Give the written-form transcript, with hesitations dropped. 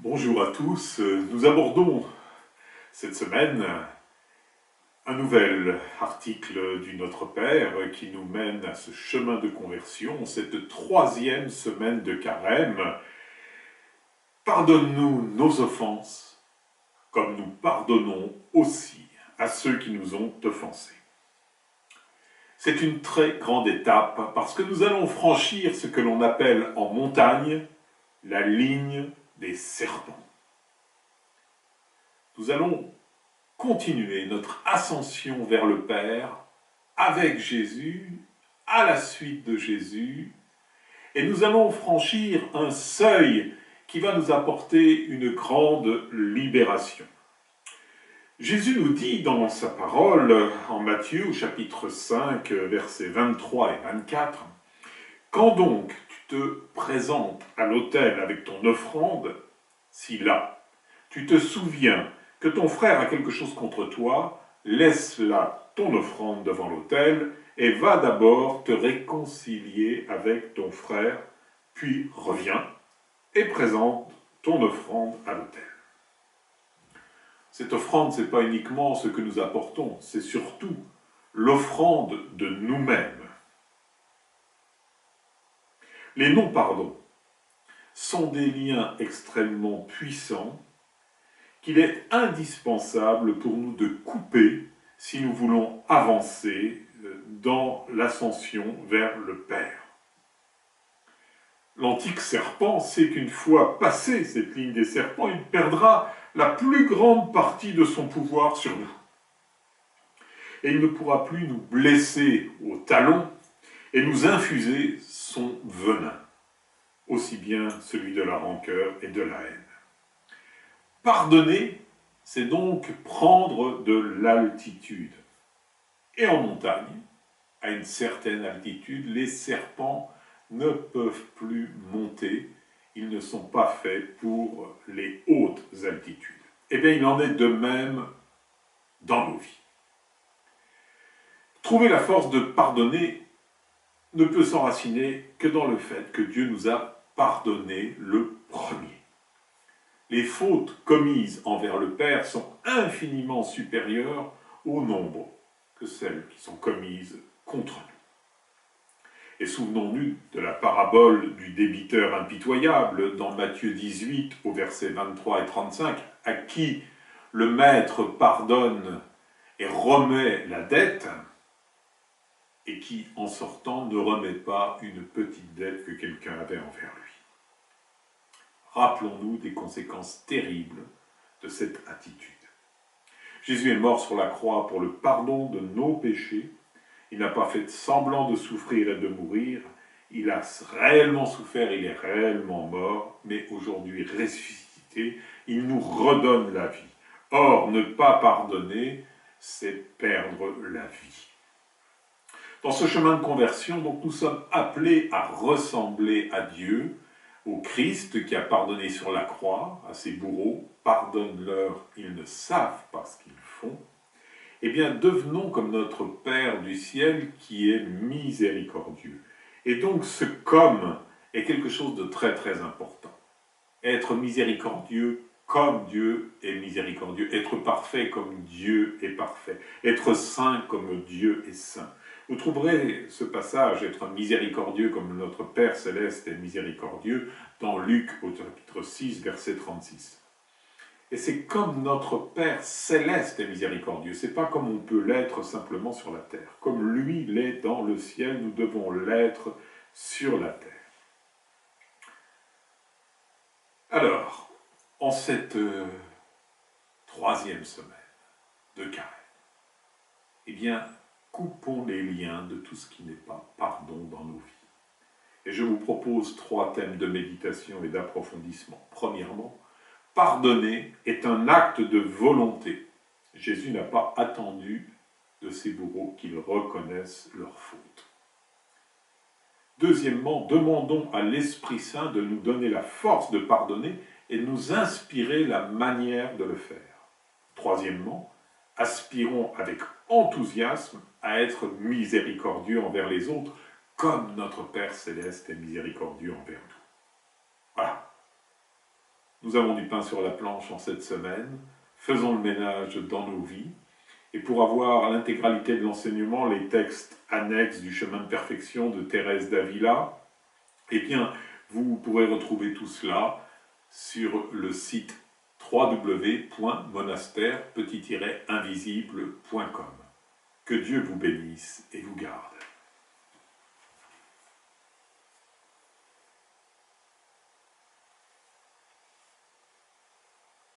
Bonjour à tous, nous abordons cette semaine un nouvel article du Notre Père qui nous mène à ce chemin de conversion, cette troisième semaine de carême. Pardonne-nous nos offenses, comme nous pardonnons aussi à ceux qui nous ont offensés. C'est une très grande étape parce que nous allons franchir ce que l'on appelle en montagne la ligne des serpents. Nous allons continuer notre ascension vers le Père avec Jésus, à la suite de Jésus, et nous allons franchir un seuil qui va nous apporter une grande libération. Jésus nous dit dans sa parole, en Matthieu, au chapitre 5, versets 23 et 24, « Quand donc tu te présentes à l'autel avec ton offrande, si là, tu te souviens que ton frère a quelque chose contre toi, laisse là ton offrande devant l'autel et va d'abord te réconcilier avec ton frère, puis reviens et présente ton offrande à l'autel. » Cette offrande, ce n'est pas uniquement ce que nous apportons, c'est surtout l'offrande de nous-mêmes. Les non-pardons sont des liens extrêmement puissants qu'il est indispensable pour nous de couper si nous voulons avancer dans l'ascension vers le Père. L'antique serpent sait qu'une fois passé cette ligne des serpents, il perdra la plus grande partie de son pouvoir sur nous. Et il ne pourra plus nous blesser au talon et nous infuser son venin, aussi bien celui de la rancœur et de la haine. Pardonner, c'est donc prendre de l'altitude. Et en montagne, à une certaine altitude, les serpents ne peuvent plus monter. Ils ne sont pas faits pour les hautes altitudes. Eh bien, il en est de même dans nos vies. Trouver la force de pardonner ne peut s'enraciner que dans le fait que Dieu nous a pardonné le premier. Les fautes commises envers le Père sont infiniment supérieures au nombre que celles qui sont commises contre nous. Et souvenons-nous de la parabole du débiteur impitoyable dans Matthieu 18 au verset 23 et 35, à qui le maître pardonne et remet la dette, et qui, en sortant, ne remet pas une petite dette que quelqu'un avait envers lui. Rappelons-nous des conséquences terribles de cette attitude. Jésus est mort sur la croix pour le pardon de nos péchés. Il n'a pas fait semblant de souffrir et de mourir. Il a réellement souffert, il est réellement mort, mais aujourd'hui ressuscité, il nous redonne la vie. Or, ne pas pardonner, c'est perdre la vie. Dans ce chemin de conversion, donc, nous sommes appelés à ressembler à Dieu, au Christ qui a pardonné sur la croix à ses bourreaux, pardonne-leur, ils ne savent pas ce qu'ils font. Eh bien, devenons comme notre Père du ciel qui est miséricordieux. Et donc, ce « comme » est quelque chose de très très important. Être miséricordieux comme Dieu est miséricordieux. Être parfait comme Dieu est parfait. Être saint comme Dieu est saint. Vous trouverez ce passage, être miséricordieux comme notre Père céleste est miséricordieux, dans Luc au chapitre 6, verset 36. Et c'est comme notre Père céleste est miséricordieux. Ce n'est pas comme on peut l'être simplement sur la terre. Comme lui l'est dans le ciel, nous devons l'être sur la terre. Alors, en cette troisième semaine de carême, eh bien, coupons les liens de tout ce qui n'est pas pardon dans nos vies. Et je vous propose 3 thèmes de méditation et d'approfondissement. Premièrement, pardonner est un acte de volonté. Jésus n'a pas attendu de ses bourreaux qu'ils reconnaissent leurs fautes. Deuxièmement, demandons à l'Esprit Saint de nous donner la force de pardonner et de nous inspirer la manière de le faire. Troisièmement, aspirons avec enthousiasme à être miséricordieux envers les autres, comme notre Père céleste est miséricordieux envers nous. Voilà. Nous avons du pain sur la planche en cette semaine. Faisons le ménage dans nos vies. Et pour avoir l'intégralité de l'enseignement, les textes annexes du chemin de perfection de Thérèse d'Avila, eh bien, vous pourrez retrouver tout cela sur le site www.monastère-invisible.com. Que Dieu vous bénisse et vous garde.